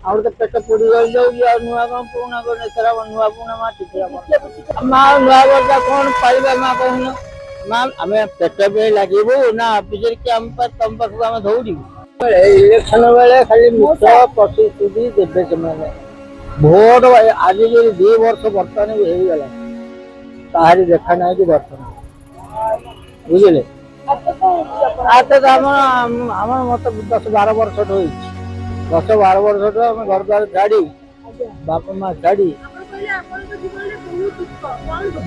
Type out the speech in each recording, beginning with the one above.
ଆମର ତ ପେଟ ପୋଡି ରହିଯାଉଛି ଆଉ ନୂଆ କଣ ପୁରୁଣା କଣ ଏଥର ନୂଆ ପୁରୁଣା ମା ଟିକେ ମା ନୂଆ ବର୍ଷା କଣ ପାଇବା ମା କହୁନ ମା ଆମେ ପେଟ ବି ଲାଗିବୁ ନା ଅଫିସରେ କି ଆମ ତମ ପାଖକୁ ଆମେ ଦୌଡ଼ିବୁ ଇଲେକ୍ସନ ବେଳେ ଖାଲି ମିଛ ପ୍ରତିଶ୍ରୁତି ଦେବେ ସେମାନେ ଭୋଟ ଆଜି 2 ବର୍ଷ ବର୍ତ୍ତମାନ ବି ହେଇଗଲା କାହାରି ଦେଖା ନାହିଁ କି ଦର୍ଶନ ବୁଝିଲେ ଆମର ମତେ 10-12 ବର୍ଷଠୁ ହେଇଛି 10-12 ବର୍ଷଠୁ ଆମେ ଘର ଦ୍ୱାର ଛାଡି ବାପା ମା ଛାଡି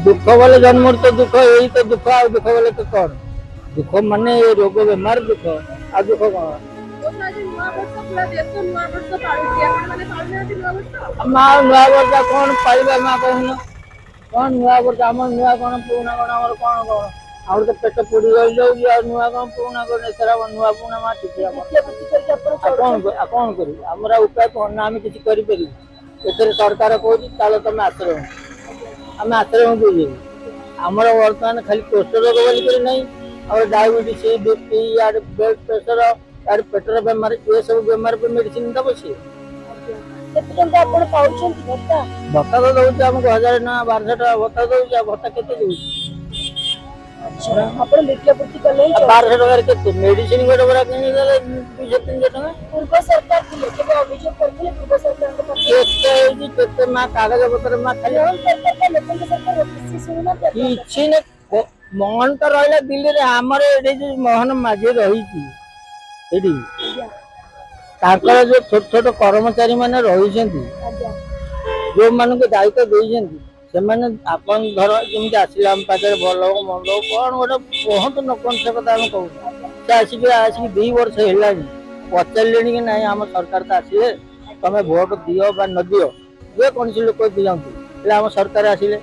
ଦୁଃଖ ବୋଲେ ଜନ୍ମର ତ ଦୁଃଖ ଏଇ ତ ଦୁଃଖ ଆଉ ଦୁଃଖ ବୋଲେ ତ କଣ ଦୁଃଖ ମାନେ ରୋଗ ବେମାର ଦୁଃଖ ଆଉ ଦୁଃଖ କଣ ମା ନୂଆ ବର୍ଷ କଣ ପାଇବା ମା କହୁନ କଣ ନୂଆ ବର୍ଷ ଆମର ନୂଆ କଣ ପୁରୁଣା କଣ ଆମର କଣ ଆମର ତ ପେଟ ପୋଡି ରହିଯାଉଛି ଆଉ ନୂଆ କଣ ପୁରୁଣା କଣ ଏଥର ନୂଆ ପୁରୁଣା ମା ଟିକେ କଣ କରିବୁ ଆମର ଉପାୟ କଣ ନା ଆମେ କିଛି କରିପାରିବୁ ଏଥିରେ ସରକାର କହୁଛି ତାହେଲେ ତମେ ଆଶ୍ରୟ ଆମେ ଆଶ୍ରୟ ଯିବୁ ଆମର ବର୍ତ୍ତମାନ ଖାଲି କୋଷ୍ଠ ରୋଗ ବୋଲିକରି ନାହିଁ ଆମର ଡାଇବେଟିସ୍ ବିପି ୟାର ବ୍ଲଡ ପ୍ରେସର ୟାର ପେଟର ବେମାର ଏ ସବୁ ବେମାର ମେଡିସିନ ଦବ ସିଏ କେତେ ଟଙ୍କା ଆପଣ ପାଉଛନ୍ତି ଭତ୍ତା? ଭତ୍ତା ତ ଦଉଛି ଆମକୁ 1000 ଟଙ୍କା 1200 ଟଙ୍କା ଭତ୍ତା ଦଉଛି ଆଉ ଭତ୍ତା କେତେ ଦଉଛି ଆପଣ ବିଜ୍ଞପ୍ତି କଲେ 1200 ଟଙ୍କାରେ କେତେ ମେଡିସିନ ଗୋଟେ ପୁରା କିଣିଦେଲେ 200-300 ଟଙ୍କା ପୂର୍ବ ସରକାର ଥିଲେ କେବେ ଅଭିଯୋଗ କରିଥିଲେ ପୂର୍ବ ସରକାରଙ୍କ ପାଖରେ କେତେ ହେଇଛି କେତେ ମା କାଗଜ ପତ୍ର ମା ଖାଲି ଲୋକଙ୍କ ସରକାର କିଛି ଶୁଣୁନାହାନ୍ତି କିଛି ନା ମୋହନ ତ ରହିଲା ଦିଲ୍ଲୀରେ ଆମର ଏଠି ଯୋଉ ମୋହନ ମାଝି ରହିଛି ଏଠି ତାଙ୍କର ଯୋଉ ଛୋଟ ଛୋଟ କର୍ମଚାରୀ ମାନେ ରହିଛନ୍ତି ଯୋଉମାନଙ୍କୁ ଦାୟିତ୍ୱ ଦେଇଛନ୍ତି ସେମାନେ ଆପଣ ଧର ଯେମିତି ଆସିଲେ ଆମ ପାଖରେ ଭଲ ମନ୍ଦ କଣ ଗୋଟେ କୁହନ୍ତୁ ନ କୁହନ୍ତୁ ସେ କଥା ଆମେ କହୁଛୁ ସେ ଆସିକି 2 ବର୍ଷ ହେଲାଣି ପଚାରିଲେଣି କି ନାଇଁ ଆମ ସରକାର ତ ଆସିଲେ ତମେ ଭୋଟ ଦିଅ ବା ନ ଦିଅ ଯେକୌଣସି ଲୋକ ଦିଅନ୍ତୁ ହେଲେ ଆମ ସରକାର ଆସିଲେ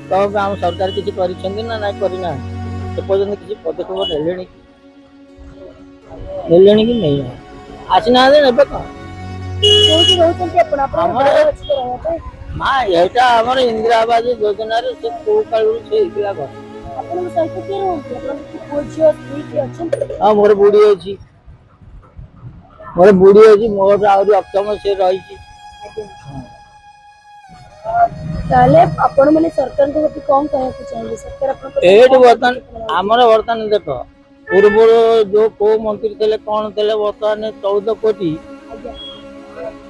ତମ ଆମ ସରକାର କିଛି କରିଛନ୍ତି ନା ନାଇଁ କରିନାହାନ୍ତି ଏପର୍ଯ୍ୟନ୍ତ କିଛି ପଦକ୍ଷେପ ନେଲେଣି କି ନେଇ ଆସିନାହାନ୍ତି ନେବେ କଣ ମା ଏଇଟା ଆମର ଇନ୍ଦିରା ଆବାସ ଯୋଜନାରେ ସେ କୋଉ କାଳରୁ ସେ ହେଇଥିଲା ଘର ଆପଣଙ୍କ ସହିତ କିଏ ରହୁଛି ଆପଣଙ୍କ ପୁଅ ଝିଅ ସ୍ତ୍ରୀ କିଏ ଅଛନ୍ତି? ହଁ ମୋର ବୁଢୀ ଅଛି ମୋର ଆହୁରି ଅକ୍ଷମ ସେ ରହିଛି ତାହେଲେ ଆପଣ ମାନେ ସରକାରଙ୍କ ପ୍ରତି କଣ କହିବାକୁ ଚାହିଁବେ ସରକାର ଏଇଠି ବର୍ତ୍ତମାନ ଆମର ବର୍ତ୍ତମାନ ଦେଖ ପୂର୍ବରୁ ଯୋଉ କୋଉ ମନ୍ତ୍ରୀ ଥିଲେ କଣ ଥିଲେ ବର୍ତ୍ତମାନ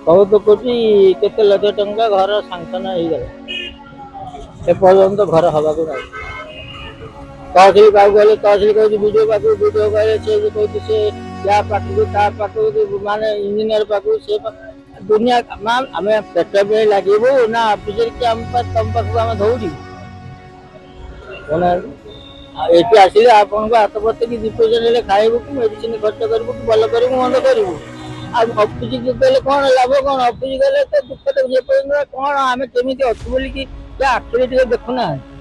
14 କୋଟି କେତେ ଲକ୍ଷ ଟଙ୍କା ଘର ସାଂସନ ହେଇଗଲା ଏପର୍ଯ୍ୟନ୍ତ ଘର ହବାକୁ ନାହିଁ ତହସିଲ ପାଖକୁ ଗଲେ ତହସିଲ କହୁଛି ବିଡିଓ ପାଖକୁ ବିଡିଓ କହିଲେ ସେ କହୁଛି ସେ ୟା ପାଖକୁ ତା ପାଖକୁ ମାନେ ଇଞ୍ଜିନିୟର ପାଖକୁ ସେ ଦୁନିଆ ଆମେ ପେଟ ବି ଲାଗିବୁ ନା ଅଫିସରେ କି ତମ ପାଖକୁ ଆମେ ଦୌଡ଼ିବୁ ଏଠି ଆସିଲେ ଆପଣଙ୍କୁ ହାତ ପତେଇକି 2 ପଇସା ନେଲେ ଖାଇବୁ କି ମେଡିସିନ ଖର୍ଚ୍ଚ କରିବୁ କି ଭଲ କରିବୁ ମନ୍ଦ କରିବୁ ଆଉ ଅଫିସ ଗଲେ କଣ ଲାଭ କଣ ଅଫିସ ଗଲେ ତ ଦୁଃଖ ଯେ ପର୍ଯ୍ୟନ୍ତ କଣ ଆମେ କେମିତି ଅଛୁ ବୋଲିକି ଆଖିରେ ଟିକେ ଦେଖୁନାହାନ୍ତି